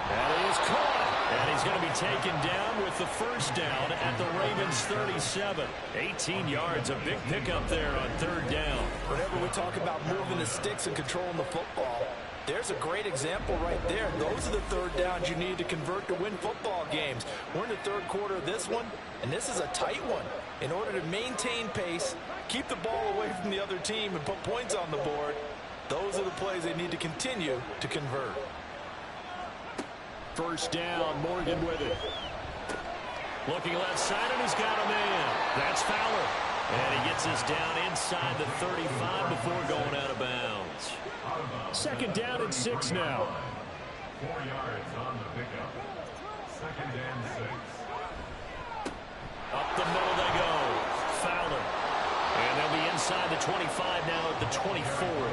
That is caught. And he's going to be taken down with the first down at the Ravens 37. 18 yards, a big pickup there on third down. Whenever we talk about moving the sticks and controlling the football, there's a great example right there. Those are the third downs you need to convert to win football games. We're in the third quarter of this one, and this is a tight one. In order to maintain pace, keep the ball away from the other team, and put points on the board, those are the plays they need to continue to convert. First down, Morgan with it. Looking left side, and he's got a man. That's Fowler. And he gets us down inside the 35 before going out of bounds. Second down and 6 now. 4 yards on the pickup. Second and 6. Up the middle they go. Fowler. And they'll be inside the 25 now at the 24.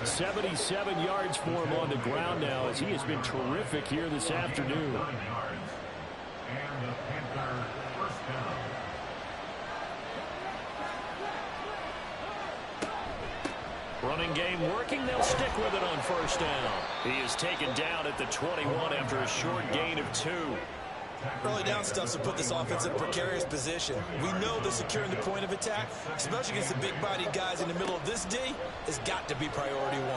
77 yards for him on the ground now as he has been terrific here this afternoon. And the Panther first down. Running game working. They'll stick with it on first down. He is taken down at the 21 after a short gain of 2. Early down stuff's to put this offense in a precarious position. We know that securing the point of attack, especially against the big-bodied guys in the middle of this D, has got to be priority 1.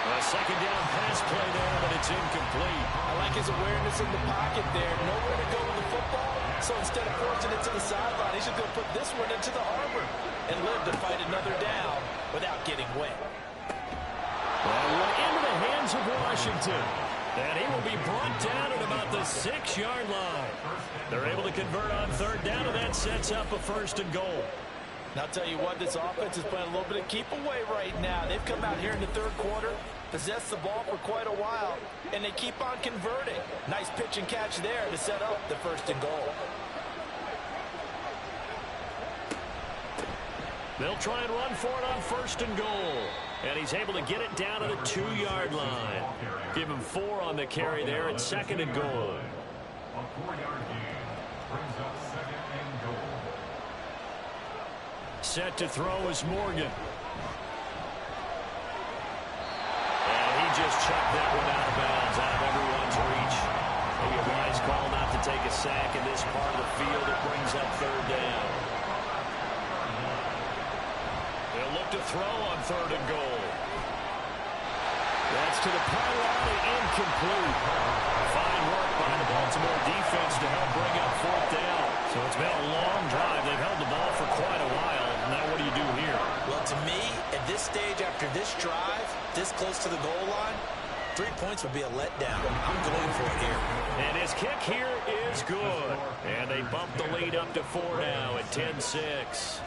A second down pass play there, but it's incomplete. I like his awareness in the pocket there. Nowhere to go with the football. So instead of forcing it to the sideline, he's just going to put this one into the harbor and live to fight another down without getting wet. That one into the hands of Washington. And he will be brought down at about the 6-yard line. They're able to convert on third down, and that sets up a 1st and goal. And I'll tell you what, this offense is playing a little bit of keep away right now. They've come out here in the third quarter, possessed the ball for quite a while, and they keep on converting. Nice pitch and catch there to set up the 1st and goal. They'll try and run for it on 1st and goal. And he's able to get it down to the 2-yard line. Give him 4 on the carry there at 2nd and goal. A 4-yard gain brings up 2nd and goal. Set to throw is Morgan. And he just chucked that one out of bounds, out of everyone's reach. Maybe a wise call not to take a sack in this part of the field. It brings up 3rd down. They'll look to throw on 3rd and goal. That's to the pylon and incomplete. Fine work by the Baltimore defense to help bring up 4th down. So it's been a long drive. They've held the ball for quite a while. Now what do you do here? Well, to me, at this stage after this drive, this close to the goal line, 3 points would be a letdown. I'm going for it here. And his kick here is good. And they bump the lead up to 4 now at 10-6.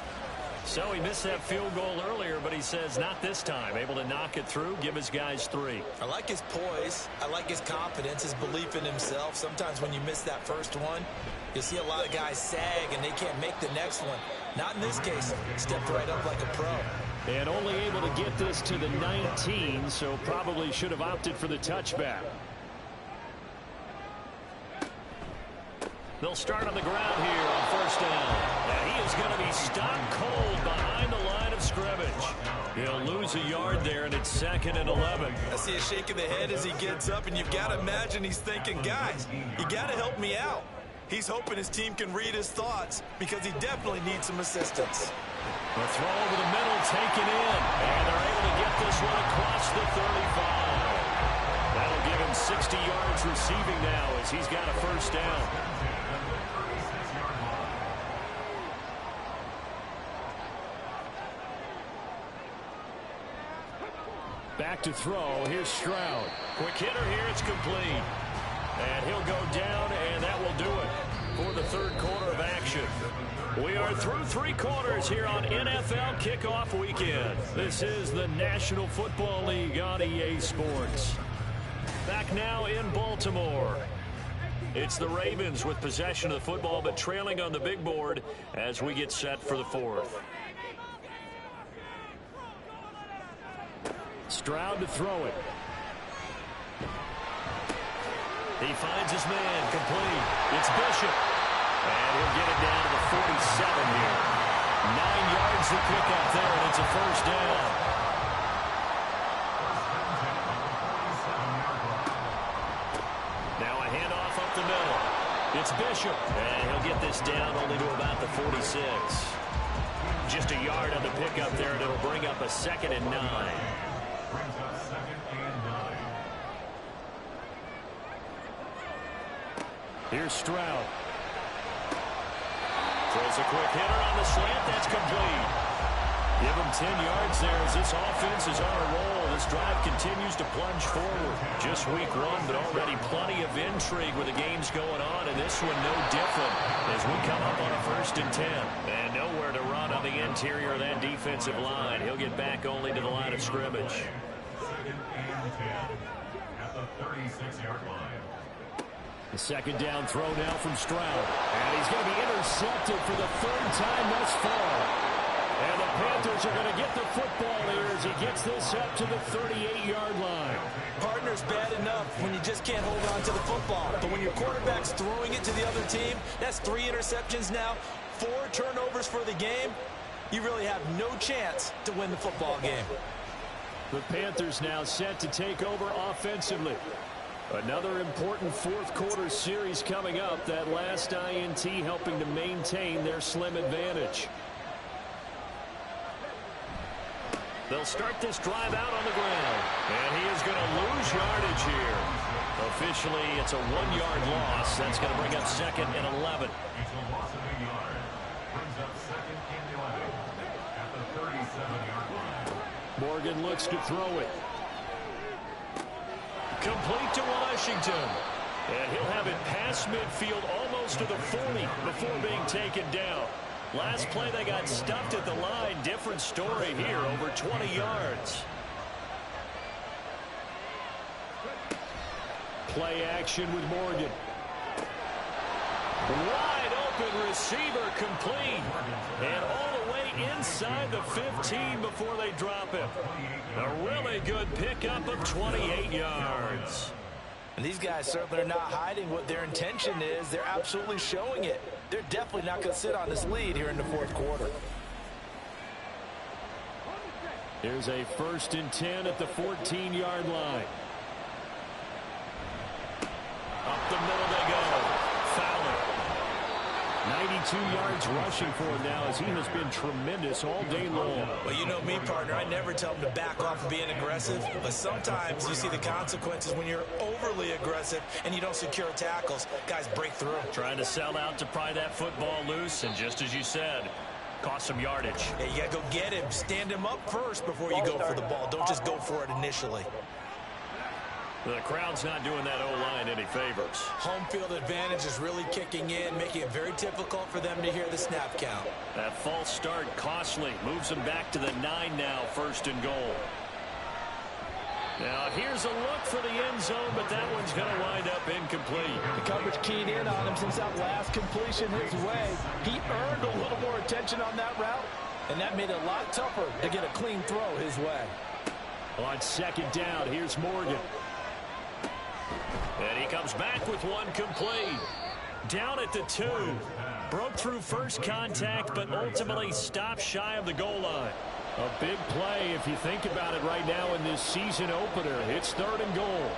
So he missed that field goal earlier, but he says not this time. Able to knock it through, give his guys 3. I like his poise. I like his confidence, his belief in himself. Sometimes when you miss that first one, you'll see a lot of guys sag and they can't make the next one. Not in this case. Stepped right up like a pro. And only able to get this to the 19, so probably should have opted for the touchback. They'll start on the ground here on 1st down. And he is going to be stopped cold behind the line of scrimmage. He'll lose a yard there, and it's 2nd and 11. I see a shake of the head as he gets up, and you've got to imagine he's thinking, guys, you got to help me out. He's hoping his team can read his thoughts because he definitely needs some assistance. The throw over the middle taken in, and they're able to get this one across the 35. That'll give him 60 yards receiving now as he's got a 1st down. Back to throw. Here's Stroud. Quick hitter here. It's complete. And he'll go down, and that will do it for the 3rd quarter of action. We are through 3 quarters here on NFL Kickoff Weekend. This is the National Football League on EA Sports. Back now in Baltimore. It's the Ravens with possession of the football, but trailing on the big board as we get set for the 4th. Stroud to throw it. He finds his man, complete. It's Bishop. And he'll get it down to the 47 here. 9 yards to pick up there, and it's a 1st down. Now a handoff up the middle. It's Bishop. And he'll get this down only to about the 46. Just a yard on the pickup there, and it'll bring up a 2nd and 9. Brings up 2nd and 9. Here's Stroud. Throws a quick hitter on the slant. That's complete. Give him 10 yards there as this offense is on a roll. This drive continues to plunge forward. Just week 1, but already plenty of intrigue with the games going on, and this one no different as we come up on a 1st and 10. And nowhere to run on the interior of that defensive line. He'll get back only to the line of scrimmage. 2nd and 10 at the 36-yard line. The 2nd down throw now from Stroud. And he's going to be intercepted for the 3rd time thus far. And the Panthers are going to get the football here as he gets this up to the 38-yard line. Partner's bad enough when you just can't hold on to the football. But when your quarterback's throwing it to the other team, that's 3 interceptions now, 4 turnovers for the game. You really have no chance to win the football game. The Panthers now set to take over offensively. Another important 4th quarter series coming up. That last INT helping to maintain their slim advantage. They'll start this drive out on the ground. And he is going to lose yardage here. Officially, it's a 1-yard loss. That's going to bring up 2nd and 11. It's a loss of a yard. Brings up 2nd and 11 at the 37-yard line. Morgan looks to throw it. Complete to Washington. And he'll have it past midfield almost to the 40 before being taken down. Last play they got stuffed at the line. Different story here, over 20 yards. Play action with Morgan. Wide open receiver, complete. And all the way inside the 15 before they drop it. A really good pickup of 28 yards. And these guys certainly are not hiding what their intention is. They're absolutely showing it. They're definitely not going to sit on this lead here in the fourth quarter. Here's a 1st and 10 at the 14-yard line. Up the middle they go. Fowler. 92 yards rushing for him now as he has been tremendous all day long. Well, you know me, partner. I never tell them to back off of being aggressive, but sometimes you see the consequences when you're overly aggressive and you don't secure tackles. Guys break through. Trying to sell out to pry that football loose, and just as you said, cost some yardage. Yeah, you got to go get him. Stand him up first before you go for the ball. Don't just go for it initially. The crowd's not doing that O-line any favors. Home field advantage is really kicking in, making it very difficult for them to hear the snap count. That false start costly. Moves them back to the 9 now, 1st and goal. Now here's a look for the end zone, but that one's going to wind up incomplete. The coverage keyed in on him since that last completion his way. He earned a little more attention on that route, and that made it a lot tougher to get a clean throw his way. On 2nd down, here's Morgan. And he comes back with one complete. Down at the 2. Broke through first contact, but ultimately stopped shy of the goal line. A big play if you think about it right now in this season opener. It's 3rd and goal.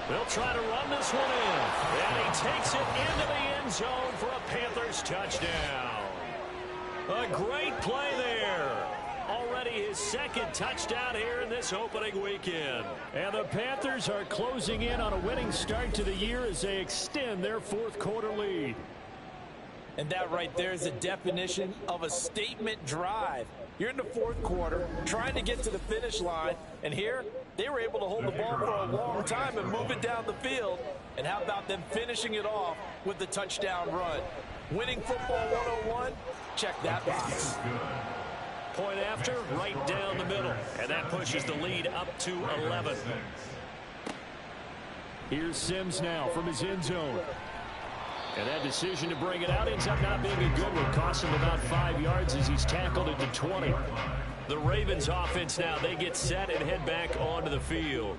They'll try to run this one in. And he takes it into the end zone for a Panthers touchdown. A great play there. Already his 2nd touchdown here in this opening weekend. And the Panthers are closing in on a winning start to the year as they extend their 4th quarter lead. And that right there is the definition of a statement drive. You're in the 4th quarter, trying to get to the finish line, and here they were able to hold the ball for a long time and move it down the field. And how about them finishing it off with the touchdown run? Winning football 101, check that box. Point after, right down the middle. And that pushes the lead up to 11. Here's Sims now from his end zone. And that decision to bring it out ends up not being a good one. Costs him about 5 yards as he's tackled at the 20. The Ravens offense now, they get set and head back onto the field.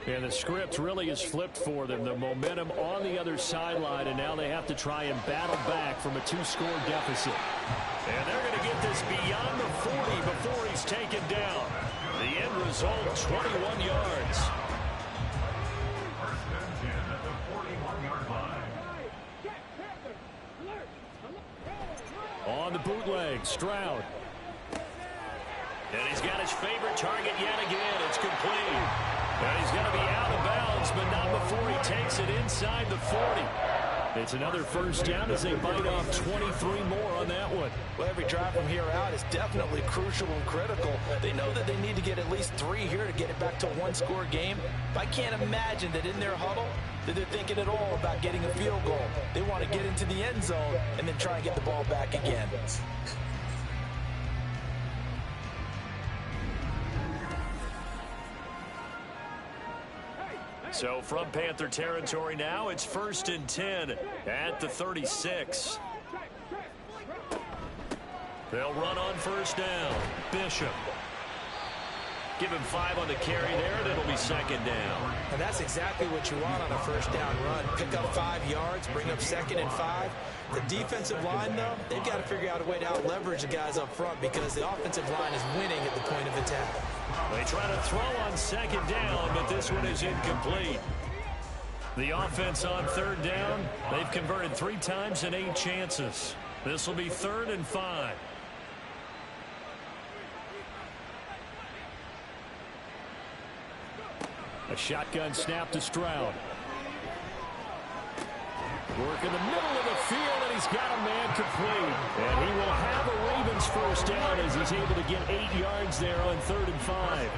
And the script really is flipped for them. The momentum on the other sideline, and now they have to try and battle back from a 2-score deficit. And they're going to get this beyond the 40 before he's taken down. The end result, 21 yards. First and 10 at the 41-yard line. On the bootleg, Stroud. And he's got his favorite target yet again. It's complete. And he's going to be out of bounds, but not before he takes it inside the 40. It's another 1st down as they bite off 23 more on that one. Well, every drive from here out is definitely crucial and critical. They know that they need to get at least 3 here to get it back to a 1-score game. But I can't imagine that in their huddle that they're thinking at all about getting a field goal. They want to get into the end zone and then try and get the ball back again. So from Panther territory now, it's 1st and 10 at the 36. They'll run on 1st down. Bishop. Give him 5 on the carry there, and it'll be 2nd down. And that's exactly what you want on a 1st down run. Pick up 5 yards, bring up 2nd and 5. The defensive line, though, they've got to figure out a way to out-leverage the guys up front because the offensive line is winning at the point of attack. They try to throw on 2nd down, but this one is incomplete. The offense on 3rd down, they've converted 3 times in 8 chances. This will be 3rd and 5. A shotgun snap to Stroud. Work in the middle of the field, and he's got a man complete. And he will have a Ravens 1st down as he's able to get 8 yards there on 3rd and 5.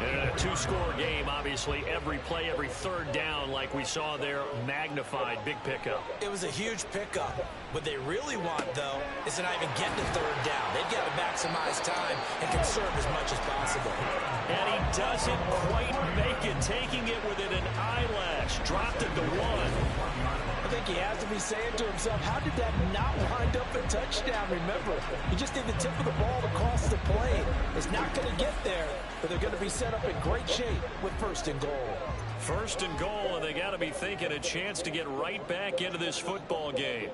And in a two-score game, obviously, every play, every third down, like we saw there, magnified, big pickup. It was a huge pickup. What they really want, though, is to not even get to third down. They've got to maximize time and conserve as much as possible. And he doesn't quite make it, taking it within an eyelash. Dropped it to 1. I think he has to be saying to himself, how did that not wind up a touchdown? Remember, you just need the tip of the ball to cross the plane. It's not going to get there, but they're going to be set up in great shape with 1st and goal. 1st and goal, and they got to be thinking a chance to get right back into this football game.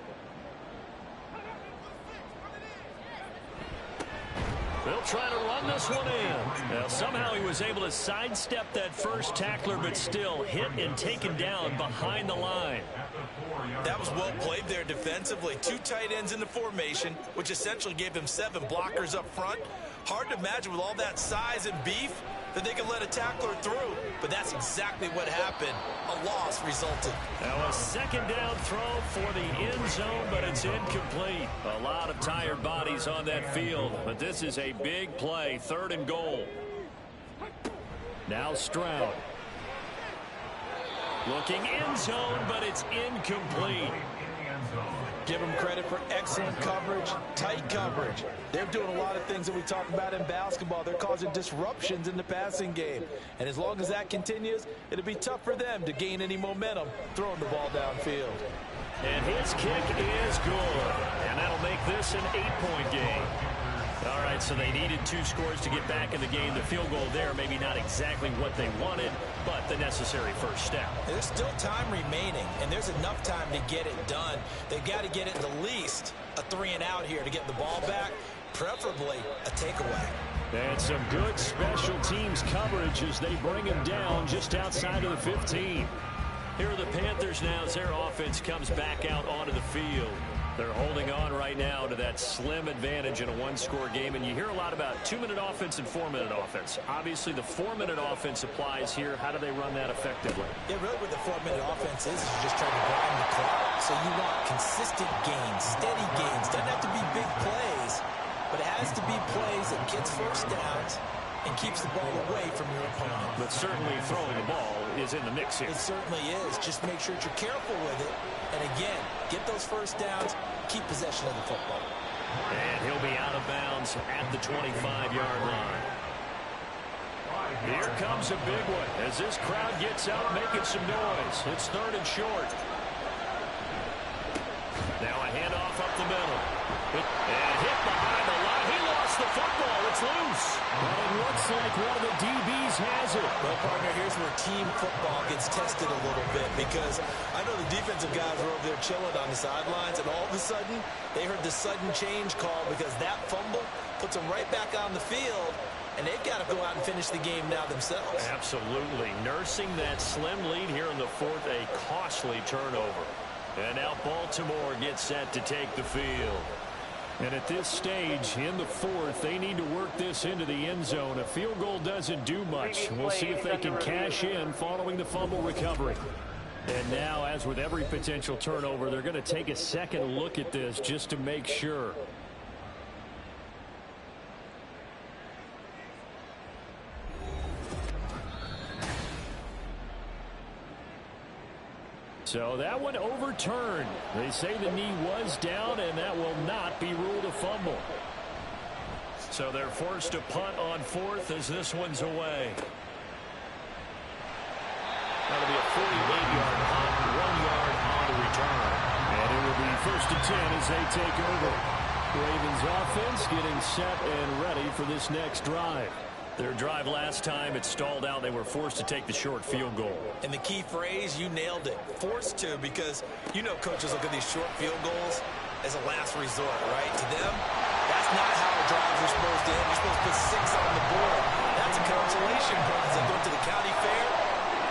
They'll try to run this one in. Now, somehow he was able to sidestep that first tackler, but still hit and taken down behind the line. That was well played there defensively. 2 tight ends in the formation, which essentially gave them 7 blockers up front. Hard to imagine with all that size and beef that they could let a tackler through, but that's exactly what happened. A loss resulted. Now a 2nd down throw for the end zone, but it's incomplete. A lot of tired bodies on that field, but this is a big play. 3rd and goal. Now Stroud. Looking end zone, but it's incomplete. Give them credit for excellent coverage, tight coverage. They're doing a lot of things that we talk about in basketball. They're causing disruptions in the passing game. And as long as that continues, it'll be tough for them to gain any momentum throwing the ball downfield. And his kick is good. And that'll make this an 8-point game. All right, so they needed 2 scores to get back in the game. The field goal there, maybe not exactly what they wanted, but the necessary first step. There's still time remaining, and there's enough time to get it done. They've got to get it at least a 3-and-out here to get the ball back, preferably a takeaway. And some good special teams coverage as they bring him down just outside of the 15. Here are the Panthers now as their offense comes back out onto the field. They're holding on right now to that slim advantage in a 1-score game, and you hear a lot about 2-minute offense and 4-minute offense. Obviously, the 4-minute offense applies here. How do they run that effectively? Yeah, really what the 4-minute offense is you're just trying to grind the clock. So you want consistent gains, steady gains. Doesn't have to be big plays, but it has to be plays that gets first downs and keeps the ball away from your opponent. But certainly throwing the ball is in the mix here. It certainly is. Just make sure that you're careful with it. And again, get those first downs, keep possession of the football. And he'll be out of bounds at the 25-yard line. Here comes a big one as this crowd gets out making some noise. It's 3rd and short. Now a handoff up the middle. And hit behind the line. He lost the football. It's loose. But it looks like one of the DBs has it. Well, partner, here's where team football gets tested a little bit because I know the defensive guys were over there chilling on the sidelines, and all of a sudden they heard the sudden change call because that fumble puts them right back on the field, and they've got to go out and finish the game now themselves. Absolutely. Nursing that slim lead here in the 4th, a costly turnover. And now Baltimore gets set to take the field. And at this stage, in the 4th, they need to work this into the end zone. A field goal doesn't do much. We'll see if they can cash in following the fumble recovery. And now, as with every potential turnover, they're going to take a second look at this just to make sure. So that one overturned. They say the knee was down, and that will not be ruled a fumble. So they're forced to punt on 4th as this one's away. That'll be a 48-yard punt, 1 yard on the return. And it will be 1st and 10 as they take over. Ravens offense getting set and ready for this next drive. Their drive last time, it stalled out. They were forced to take the short field goal. And the key phrase, you nailed it, forced to, because you know coaches look at these short field goals as a last resort, right? To them, that's not how the drives are supposed to end. You're supposed to put 6 on the board. That's a consolation prize. They go to the county fair.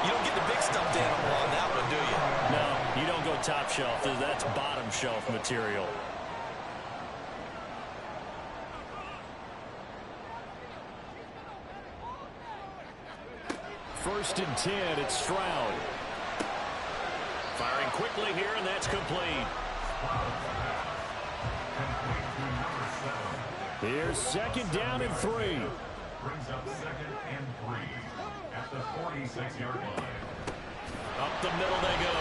You don't get the big stuffed animal on that one, do you? No, you don't go top shelf. That's bottom shelf material. First and 10, it's Stroud. Firing quickly here, and that's complete. Here's 2nd down and 3. brings up 2nd and 3 at the 46-yard line. Up the middle they go.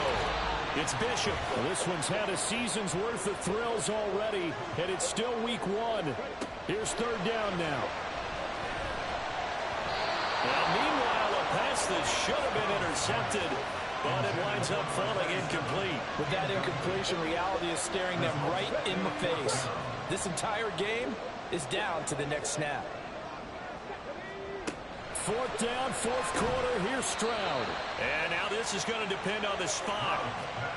It's Bishop. Well, this one's had a season's worth of thrills already, and it's still week 1. Here's 3rd down now. Now, meanwhile, a pass that should have been intercepted, but it winds up falling incomplete. With that incompletion, reality is staring them right in the face. This entire game is down to the next snap. 4th down, 4th quarter. Here's Stroud. And now this is going to depend on the spot.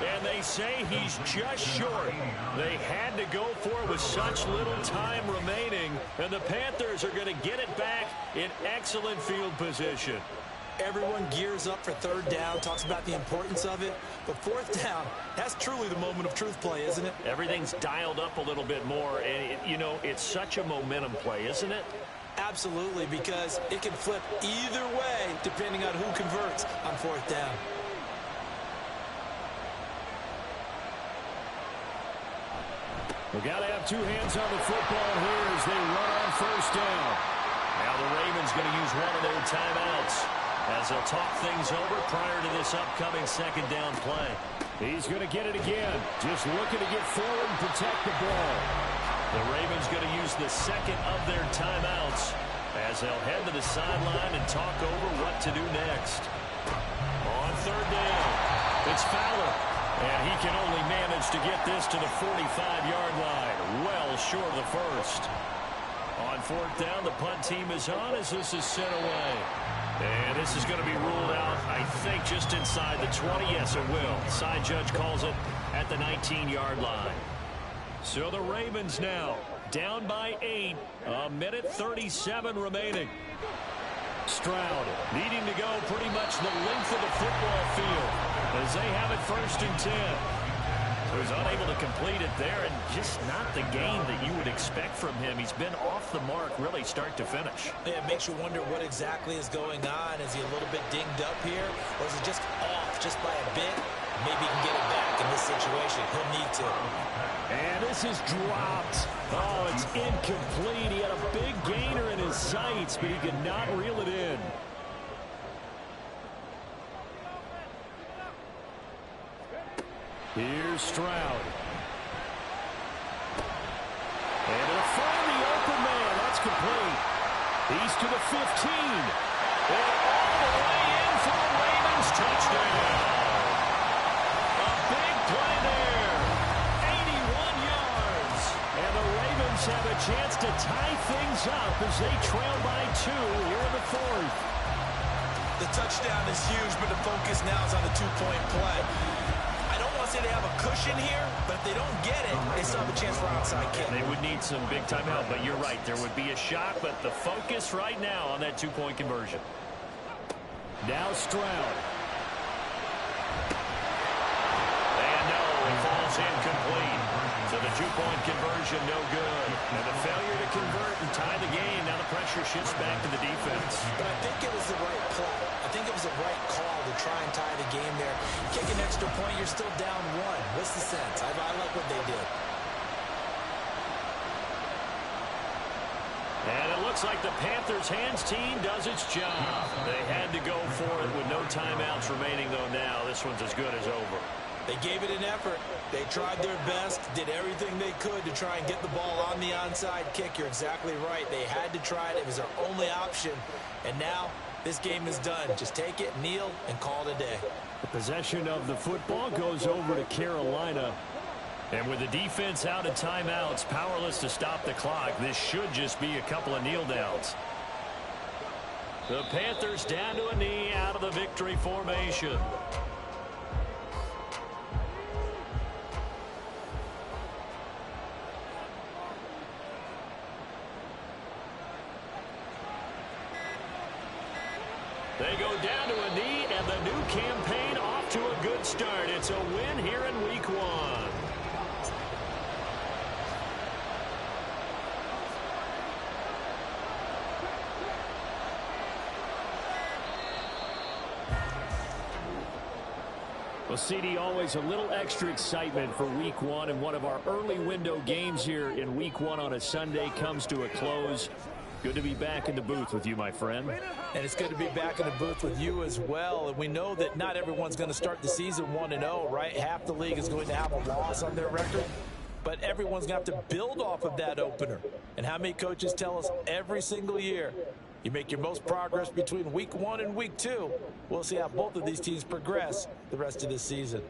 And they say he's just short. They had to go for it with such little time remaining. And the Panthers are going to get it back in excellent field position. Everyone gears up for 3rd down, talks about the importance of it. But 4th down, that's truly the moment of truth play, isn't it? Everything's dialed up a little bit more. And, you know, it's such a momentum play, isn't it? Absolutely, because it can flip either way depending on who converts on 4th down. We've got to have 2 hands on the football here as they run on 1st down. Now the Ravens going to use one of their timeouts as they'll talk things over prior to this upcoming 2nd down play. He's going to get it again. Just looking to get forward and protect the ball. The Ravens going to use the 2nd of their timeouts as they'll head to the sideline and talk over what to do next. On 3rd down, it's Fowler. And he can only manage to get this to the 45-yard line, well short of the 1st. On 4th down, the punt team is on as this is sent away. And this is going to be ruled out, I think, just inside the 20. Yes, it will. Side judge calls it at the 19-yard line. So the Ravens now down by 8, a minute 37 remaining. Stroud needing to go pretty much the length of the football field as they have it 1st and 10. So he's unable to complete it there, and just not the game that you would expect from him. He's been off the mark really start to finish. Yeah, it makes you wonder what exactly is going on. Is he a little bit dinged up here, or is it just off just by a bit? Maybe he can get it back in this situation. He'll need to. And this is dropped. Oh, it's incomplete. He had a big gainer in his sights, but he could not reel it in. Here's Stroud. And he'll find the open man. That's complete. He's to the 15. And all the way in for the Ravens touchdown. A big play there. 81 yards. And the Ravens have a chance to tie things up as they trail by 2 here in the 4th. The touchdown is huge, but the focus now is on the 2-point play. They have a cushion here, but if they don't get it, they still have a chance for onside kick. They would need some big timeout, but you're right. There would be a shot, but the focus right now on that 2-point conversion. Now Stroud. And no, it falls incomplete. So the 2-point conversion, no good. And the failure to convert and tie the game, now the pressure shifts back to the defense. But I think it was the right play. I think it was the right call to try and tie the game there. Kick an extra point, you're still down 1. What's the sense? I like what they did. And it looks like the Panthers hands team does its job. They had to go for it with no timeouts remaining, though now. This one's as good as over. They gave it an effort. They tried their best, did everything they could to try and get the ball on the onside kick. You're exactly right. They had to try it. It was their only option. And now this game is done. Just take it, kneel, and call it a day. The possession of the football goes over to Carolina. And with the defense out of timeouts, powerless to stop the clock, this should just be a couple of kneel downs. The Panthers down to a knee out of the victory formation. They go down to a knee, and the new campaign off to a good start. It's a win here in Week 1. Well, CD, always a little extra excitement for Week 1, and one of our early window games here in Week 1 on a Sunday comes to a close. Good to be back in the booth with you, my friend. And it's good to be back in the booth with you as well. And we know that not everyone's going to start the season 1-0, right? Half the league is going to have a loss on their record. But everyone's going to have to build off of that opener. And how many coaches tell us every single year, you make your most progress between week 1 and week 2. We'll see how both of these teams progress the rest of this season.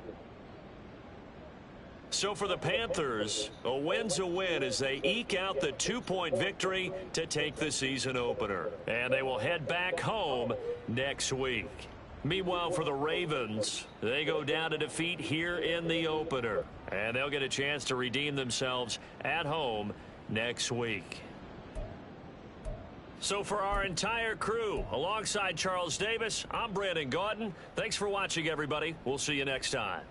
So for the Panthers, a win's a win as they eke out the 2-point victory to take the season opener. And they will head back home next week. Meanwhile, for the Ravens, they go down to defeat here in the opener. And they'll get a chance to redeem themselves at home next week. So for our entire crew, alongside Charles Davis, I'm Brandon Gaudin. Thanks for watching, everybody. We'll see you next time.